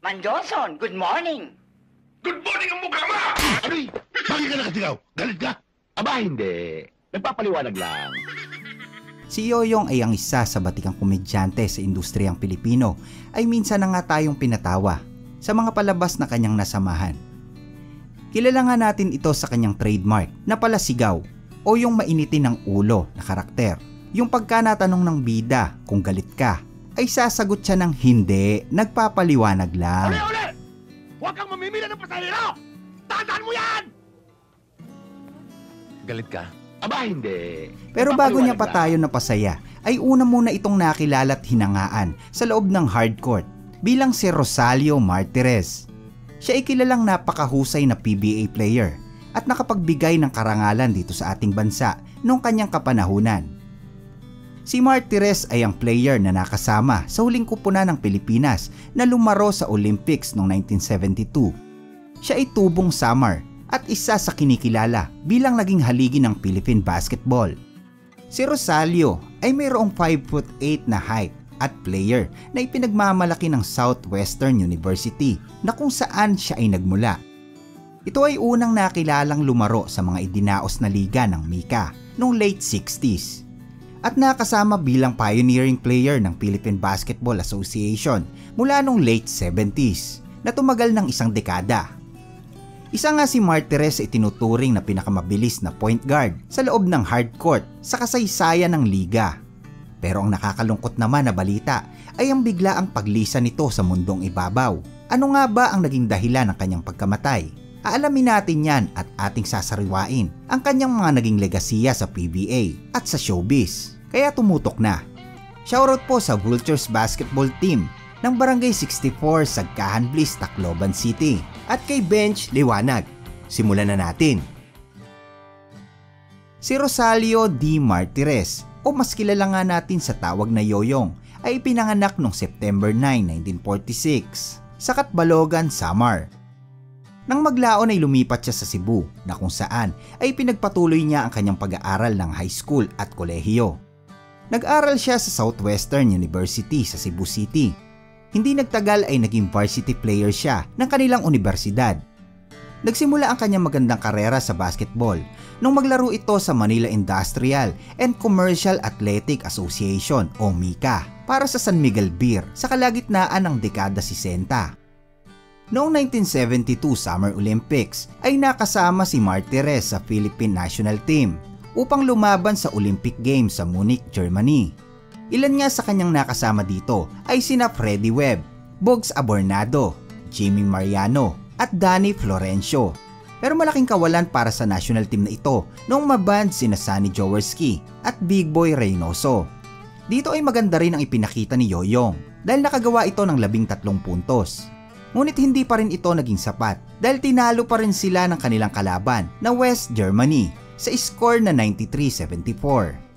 Van Johnson, good morning. Good morning ang mukha mo! Aray! Bakit ka nakasigaw? Galit ka? Aba, hindi. Nagpapaliwanag lang. Si Yoyong ay ang isa sa batikang komedyante sa industriyang Pilipino ay minsan na nga tayong pinatawa sa mga palabas na kanyang nasamahan. Kilala nga natin ito sa kanyang trademark na palasigaw o yung mainitin ng ulo na karakter. Yung pagka natanong ng bida kung galit ka, ay sasagot siya ng hindi, nagpapaliwanag lang. Uli! Huwag kang mamimila ng pasahero! Tandaan mo yan! Galit ka? Aba, hindi. Pero bago niya pa Nagpapaliwanag tayo napasaya, ay una muna itong nakilala at hinangaan sa loob ng hardcourt bilang si Rosalio Martirez. Siya ay kilalang napakahusay na PBA player at nakapagbigay ng karangalan dito sa ating bansa noong kanyang kapanahunan. Si Martirez ay ang player na nakasama sa huling kupunan ng Pilipinas na lumaro sa Olympics noong 1972. Siya ay tubong Samar at isa sa kinikilala bilang naging haligi ng Philippine basketball. Si Rosalio ay mayroong 5'8" na height at player na ipinagmamalaki ng Southwestern University na kung saan siya ay nagmula. Ito ay unang nakilalang lumaro sa mga idinaos na liga ng Mika noong late 60s at nakasama bilang pioneering player ng Philippine Basketball Association mula noong late 70s na tumagal ng isang dekada. Isa nga si Martirez ay tinuturing na pinakamabilis na point guard sa loob ng hardcourt sa kasaysayan ng liga. Pero ang nakakalungkot naman na balita ay ang biglaang paglisan nito sa mundong ibabaw. Ano nga ba ang naging dahilan ng kanyang pagkamatay? Aalamin natin yan at ating sasariwain ang kanyang mga naging legasiya sa PBA at sa showbiz. Kaya tumutok na. Shoutout po sa Vultures Basketball Team ng Barangay 64 Sagkahan Bliss, Tacloban City at kay Bench Liwanag. Simulan na natin. Si Rosalio D. Martirez o mas kilala nga natin sa tawag na Yoyong ay pinanganak noong September 9, 1946 sa Catbalogan, Samar. Nang maglaon ay lumipat siya sa Cebu na kung saan ay pinagpatuloy niya ang kanyang pag-aaral ng high school at kolehiyo. Nag-aral siya sa Southwestern University sa Cebu City. Hindi nagtagal ay naging varsity player siya ng kanilang universidad. Nagsimula ang kanyang magandang karera sa basketball nung maglaro ito sa Manila Industrial and Commercial Athletic Association o MICA para sa San Miguel Beer sa kalagitnaan ng dekada 60. Noong 1972 Summer Olympics ay nakasama si Martirez sa Philippine National Team upang lumaban sa Olympic Games sa Munich, Germany. Ilan nga sa kanyang nakasama dito ay sina Freddie Webb, Bugs Abornado, Jimmy Mariano at Danny Florencio. Pero malaking kawalan para sa national team na ito noong maband sina Sonny Jaworski at Big Boy Reynoso. Dito ay maganda rin ang ipinakita ni Yoyong dahil nakagawa ito ng 13 puntos. Ngunit hindi pa rin ito naging sapat dahil tinalo pa rin sila ng kanilang kalaban na West Germany sa score na 93-74.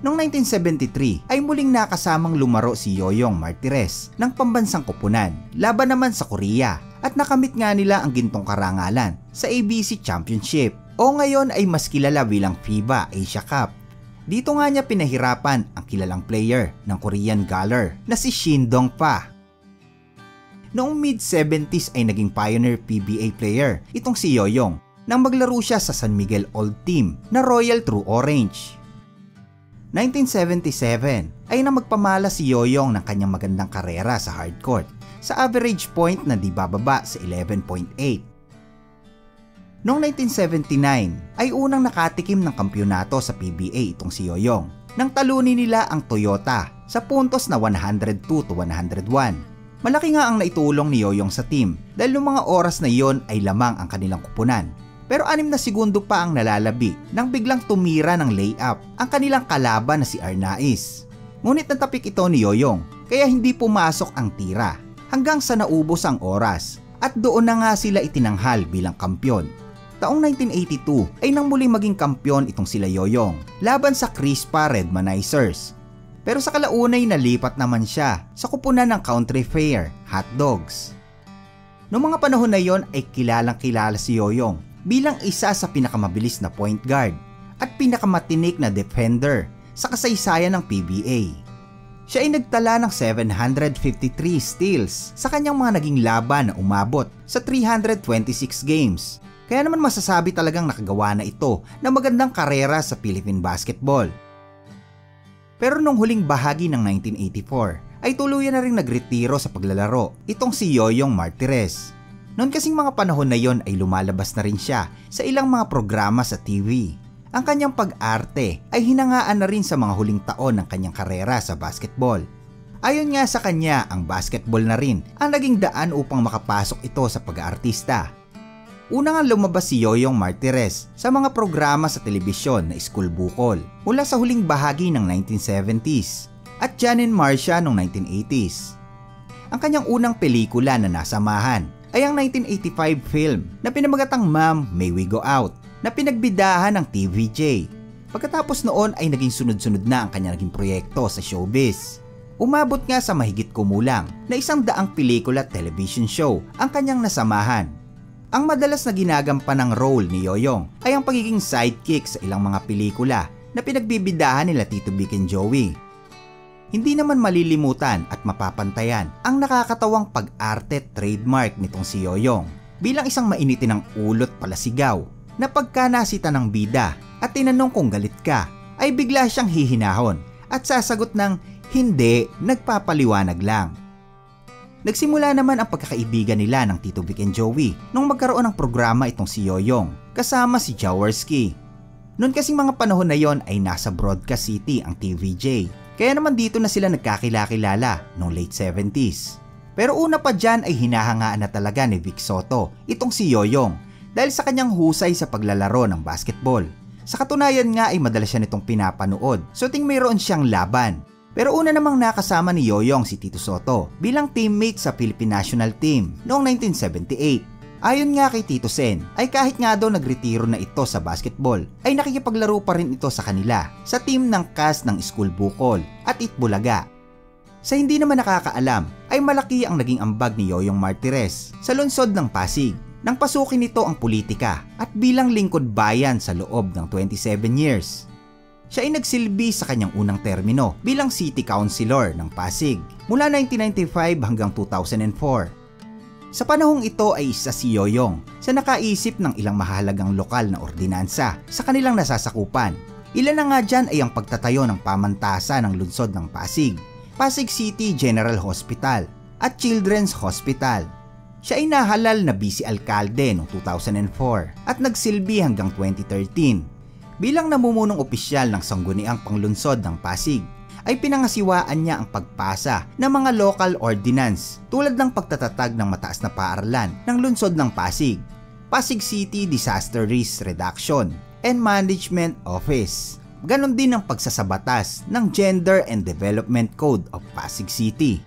Noong 1973 ay muling nakasamang lumaro si Yoyong Martirez ng pambansang koponan laban naman sa Korea at nakamit nga nila ang gintong karangalan sa ABC Championship o ngayon ay mas kilala bilang FIBA Asia Cup. Dito nga niya pinahirapan ang kilalang player ng Korean Galler na si Shin Dong-pa. Noong mid-70s ay naging pioneer PBA player itong si Yoyong nang maglaro siya sa San Miguel Old Team na Royal True Orange. 1977 ay nang magpamala si Yoyong ng kanyang magandang karera sa hardcourt sa average point na di bababa sa 11.8. Noong 1979 ay unang nakatikim ng kampyonato sa PBA itong si Yoyong nang talunin nila ang Toyota sa puntos na 102-101. Malaki nga ang naitulong ni Yoyong sa team dahil noong mga oras na iyon ay lamang ang kanilang kupunan. Pero 6 na segundo pa ang nalalabi nang biglang tumira ng layup ang kanilang kalaban na si Arnaiz. Ngunit natapik ito ni Yoyong kaya hindi pumasok ang tira hanggang sa naubos ang oras at doon na nga sila itinanghal bilang kampyon. Taong 1982 ay nang muling maging kampyon itong sila Yoyong laban sa Crispa Redmanizers. Pero sa kalaunay nalipat naman siya sa kupunan ng Country Fair Hot Dogs. Noong mga panahon na yon ay kilalang kilala si Yoyong bilang isa sa pinakamabilis na point guard at pinakamatinik na defender sa kasaysayan ng PBA. Siya ay nagtala ng 753 steals sa kanyang mga naging laban na umabot sa 326 games. Kaya naman masasabi talagang nakagawa na ito ng magandang karera sa Philippine basketball. Pero nung huling bahagi ng 1984 ay tuluyan na rin nagretiro sa paglalaro itong si Yoyong Martirez. Noon kasing mga panahon na yon ay lumalabas na rin siya sa ilang mga programa sa TV. Ang kanyang pag-arte ay hinangaan na rin sa mga huling taon ng kanyang karera sa basketball. Ayon nga sa kanya, ang basketball na rin ang naging daan upang makapasok ito sa pag-aartista. Una nga lumabas si Yoyong Martirez sa mga programa sa telebisyon na School Bukol mula sa huling bahagi ng 1970s at Jan and Marcia noong 1980s. Ang kanyang unang pelikula na nasamahan ay ang 1985 film na pinamagatang Ma'am, May We Go Out na pinagbidahan ng TVJ. Pagkatapos noon ay naging sunod-sunod na ang kanyang naging proyekto sa showbiz. Umabot nga sa mahigit kumulang na 100 pelikula at television show ang kanyang nasamahan. Ang madalas na ginagampan ng role ni Yoyong ay ang pagiging sidekick sa ilang mga pelikula na pinagbibidahan nila Tito Vic and Joey. Hindi naman malilimutan at mapapantayan ang nakakatawang pag-arte trademark nitong si Yoyong bilang isang mainitinang ulot palasigaw na pagka nasita ng bida at tinanong kung galit ka ay bigla siyang hihinahon at sasagot ng hindi, nagpapaliwanag lang. Nagsimula naman ang pagkakaibigan nila ng Tito Vic and Joey nung magkaroon ng programa itong si Yoyong kasama si Jaworski. Noon kasing mga panahon na yon ay nasa Broadcast City ang TVJ. Kaya naman dito na sila nagkakilala noong late 70s. Pero una pa dyan ay hinahangaan na talaga ni Vic Soto itong si Yoyong dahil sa kanyang husay sa paglalaro ng basketball. Sa katunayan nga ay madalas siya nitong pinapanood so ting mayroon siyang laban. Pero una namang nakasama ni Yoyong si Tito Soto bilang teammate sa Philippine National Team noong 1978. Ayon nga kay Tito Sen, ay kahit nga daw nagretiro na ito sa basketball, ay nakikipaglaro pa rin ito sa kanila sa team ng cast ng School Bukol at Itbulaga. Sa hindi naman nakakaalam, ay malaki ang naging ambag ni Yoyong Martirez sa lungsod ng Pasig nang pasukin nito ang politika at bilang lingkod bayan sa loob ng 27 years. Siya ay nagsilbi sa kanyang unang termino bilang City Councilor ng Pasig mula 1995 hanggang 2004. Sa panahong ito ay isa si Yoyong sa nakaisip ng ilang mahalagang lokal na ordinansa sa kanilang nasasakupan. Ilan na nga dyan ay ang pagtatayo ng pamantasan ng lungsod ng Pasig, Pasig City General Hospital at Children's Hospital. Siya ay nahalal na vice alkalde noong 2004 at nagsilbi hanggang 2013. Bilang namumunong opisyal ng sangguniang panglunsod ng Pasig, ay pinangasiwaan niya ang pagpasa ng mga local ordinance tulad ng pagtatatag ng mataas na paaralan ng lungsod ng Pasig, Pasig City Disaster Risk Reduction and Management Office. Ganon din ang pagsasabatas ng Gender and Development Code of Pasig City.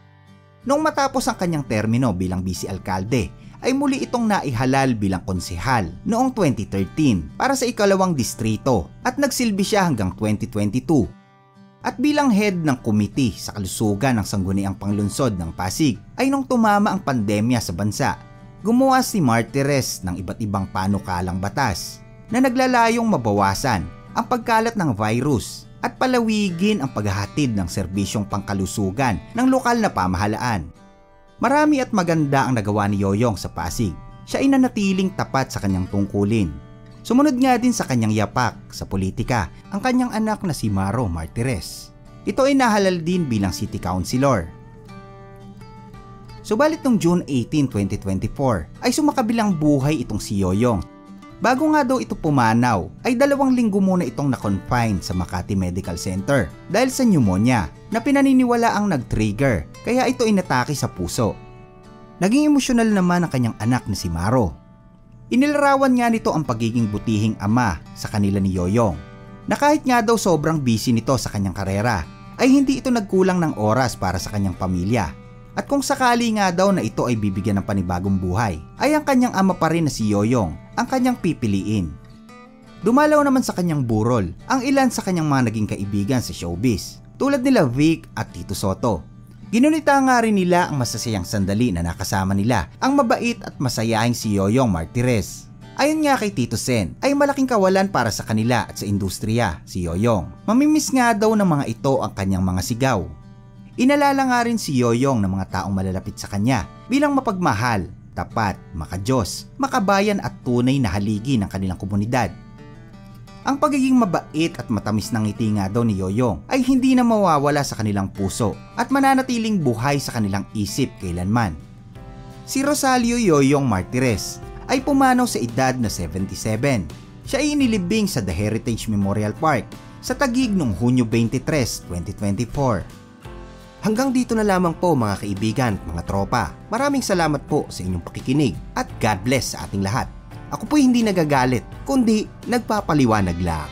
Noong matapos ang kanyang termino bilang vice-alkalde, ay muli itong naihalal bilang konsehal noong 2013 para sa ikalawang distrito at nagsilbi siya hanggang 2022. At bilang head ng komite sa kalusugan ng sangguniang panglunsod ng Pasig ay nung tumama ang pandemya sa bansa, gumawa si Martirez ng iba't ibang panukalang batas na naglalayong mabawasan ang pagkalat ng virus at palawigin ang paghahatid ng serbisyong pangkalusugan ng lokal na pamahalaan. Marami at maganda ang nagawa ni Yoyong sa Pasig. Siya ay nanatiling tapat sa kanyang tungkulin. Sumunod nga din sa kanyang yapak sa politika ang kanyang anak na si Maro Martirez. Ito ay nahalal din bilang City Councilor. Subalit noong June 18, 2024 ay sumakabilang buhay itong si Yoyong. Bago nga daw ito pumanaw ay 2 linggo muna itong na-confine sa Makati Medical Center dahil sa pneumonia na pinaniniwala ang nag-trigger kaya ito inatake sa puso. Naging emosyonal naman ang kanyang anak na si Maro. Inilarawan nga nito ang pagiging butihing ama sa kanila ni Yoyong na kahit nga daw sobrang busy nito sa kanyang karera ay hindi ito nagkulang ng oras para sa kanyang pamilya at kung sakali nga daw na ito ay bibigyan ng panibagong buhay ay ang kanyang ama pa rin na si Yoyong ang kanyang pipiliin. Dumalaw naman sa kanyang burol ang ilan sa kanyang mga naging kaibigan sa showbiz tulad nila Vic at Tito Soto. Ginunita nga rin nila ang masasayang sandali na nakasama nila ang mabait at masayahing si Yoyong Martirez. Ayon nga kay Tito Sen ay malaking kawalan para sa kanila at sa industriya si Yoyong. Mamimiss nga daw ng mga ito ang kanyang mga sigaw. Inalala nga rin si Yoyong ng mga taong malalapit sa kanya bilang mapagmahal, tapat, makadiyos, makabayan at tunay na haligi ng kanilang komunidad. Ang pagiging mabait at matamis ng ngiti nga daw ni Yoyong ay hindi na mawawala sa kanilang puso at mananatiling buhay sa kanilang isip kailanman. Si Rosalio Yoyong Martires ay pumanaw sa edad na 77. Siya ay inilibing sa The Heritage Memorial Park sa Taguig noong Hunyo 23, 2024. Hanggang dito na lamang po mga kaibigan at mga tropa. Maraming salamat po sa inyong pakikinig at God bless sa ating lahat. Ako po hindi nagagalit, kundi nagpapaliwanag lang.